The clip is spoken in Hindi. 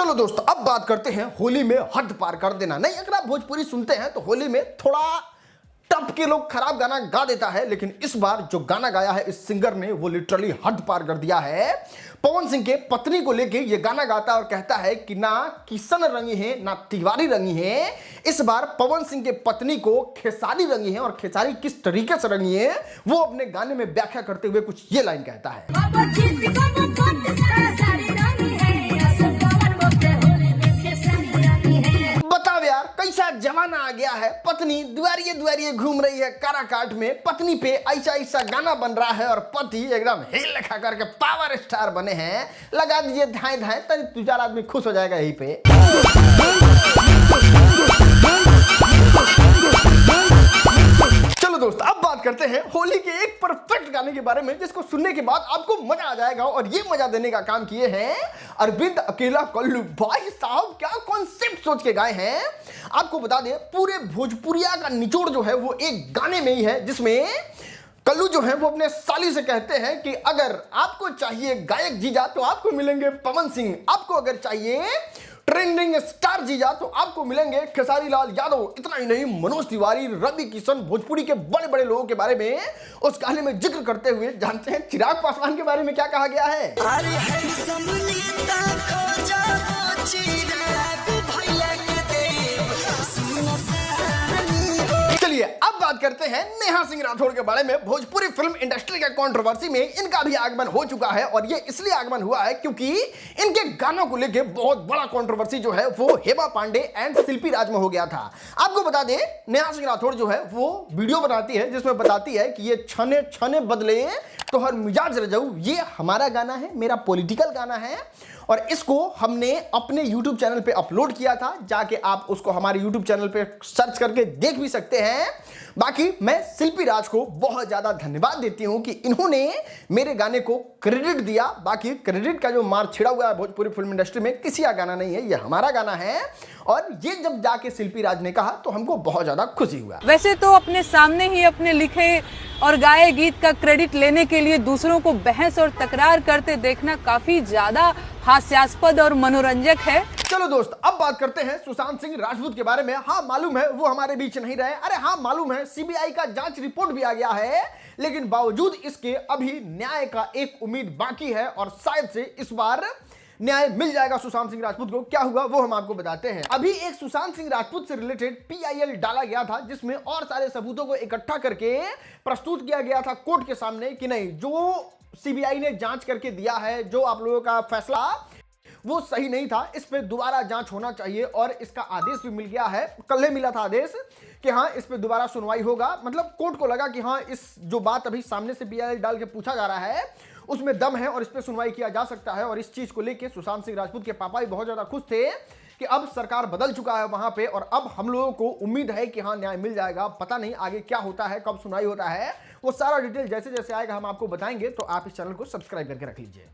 चलो दोस्तों, अब बात करते हैं होली में हद पार कर देना। नहीं, अगर आप भोजपुरी सुनते हैं तो होली में थोड़ा टप के लोग खराब गाना गा देता है, लेकिन इस बार जो गाना गाया है इस सिंगर ने वो लिटरली हद पार कर दिया है। पवन सिंह के पत्नी को लेके ये गाना गाता है और कहता है कि ना किशन रंगी है ना तिवारी रंगी है। इस बार पवन सिंह के पत्नी को खेसारी रंगी है, और खेसारी किस तरीके से रंगी है वो अपने गाने में व्याख्या करते हुए कुछ ये लाइन कहता है। कैसा जमाना आ गया है, पत्नी दुआरिये दुआरिये घूम रही है काराकाट में, पत्नी पे ऐसा ऐसा गाना बन रहा है और पति एकदम हिल खा करके पावर स्टार बने हैं। लगा दीजिए धाए धाए, तभी दो चार आदमी खुश हो जाएगा यहीं पे। चलो दोस्त, अब बात करते हैं होली के एक परफेक्ट गाने के बारे में जिसको सुनने के बाद आपको मजा आ जाएगा, और ये मजा देने का काम किए हैं अरविंद अकेला कल्लू। भाई साहब क्या कॉन्सेप्ट सोच के गाए हैं। आपको बता दें, पूरे भोजपुरिया का निचोड़ जो है वो एक गाने में ही है, जिसमें कल्लू जो है वो अपने साली से कहते हैं कि अगर आपको चाहिए गायक जीजा तो आपको मिलेंगे पवन सिंह, आपको अगर चाहिए ट्रेंडिंग स्टार जीजा तो आपको मिलेंगे खेसारी लाल यादव। इतना ही नहीं, मनोज तिवारी, रवि किशन, भोजपुरी के बड़े बड़े लोगों के बारे में उस गाने में जिक्र करते हुए जानते हैं चिराग पासवान के बारे में क्या कहा गया है। चलिए अब बात करते हैं नेहा सिंह राठौड़ के बारे में। भोजपुरी फिल्म इंडस्ट्री के कंट्रोवर्सी में इनका भी आगमन हो चुका है, और ये इसलिए आगमन हुआ है क्योंकि इनके गानों को लेके बहुत बड़ा कंट्रोवर्सी जो है वो हेमा पांडे एंड शिल्पी राज में हो गया था। आपको बता दें, नेहा सिंह राठौड़ जो है वो वीडियो बनाती है जिसमें बताती है कि ये छने छने बदले तो हर मिजाज रजाऊ, ये हमारा गाना है, मेरा पॉलिटिकल गाना है, और इसको हमने अपने YouTube चैनल पे अपलोड किया था। जाके आप उसको हमारे YouTube चैनल पे सर्च करके देख भी सकते हैं। बाकी मैं शिल्पी राज को बहुत ज्यादा धन्यवाद देती हूं कि इन्होंने मेरे गाने को क्रेडिट दिया। बाकी क्रेडिट का जो मार छिड़ा हुआ है भोजपुरी फिल्म इंडस्ट्री में, किसी का गाना नहीं है, ये हमारा गाना है। और ये जब जाके शिल्पी राज ने कहा तो हमको बहुत ज्यादा खुशी हुआ। वैसे तो अपने सामने ही अपने लिखे और गाए गीत का क्रेडिट लेने के लिए दूसरों को बहस और तकरार करते देखना काफी ज्यादा हास्यास्पद और मनोरंजक है। चलो दोस्त, अब बात करते हैं सुशांत सिंह राजपूत के बारे में। हाँ मालूम है वो हमारे बीच नहीं रहे, अरे हाँ मालूम है सीबीआई का जांच रिपोर्ट भी आ गया है, लेकिन बावजूद इसके अभी न्याय का एक उम्मीद बाकी है, और शायद से इस बार न्याय मिल जाएगा सुशांत सिंह राजपूत को। क्या हुआ वो हम आपको बताते हैं। अभी एक सुशांत सिंह राजपूत से रिलेटेड PIL डाला गया था, जिसमें और सारे सबूतों को इकट्ठा करके प्रस्तुत किया गया था कोर्ट के सामने कि नहीं, जो सीबीआई ने जांच करके दिया है, जो आप लोगों का फैसला वो सही नहीं था, इस पे दोबारा जांच होना चाहिए, और इसका आदेश भी मिल गया है। कल ही मिला था आदेश कि हाँ इस पे दोबारा सुनवाई होगा। मतलब कोर्ट को लगा कि हाँ इस जो बात अभी सामने से PIL डाल के पूछा जा रहा है उसमें दम है और इस पे सुनवाई किया जा सकता है। और इस चीज को लेके सुशांत सिंह राजपूत के पापा भी बहुत ज्यादा खुश थे कि अब सरकार बदल चुका है वहां पे, और अब हम लोगों को उम्मीद है कि हाँ न्याय मिल जाएगा। पता नहीं आगे क्या होता है, कब सुनवाई होता है, वो सारा डिटेल जैसे जैसे आएगा हम आपको बताएंगे। तो आप इस चैनल को सब्सक्राइब करके रख लीजिए।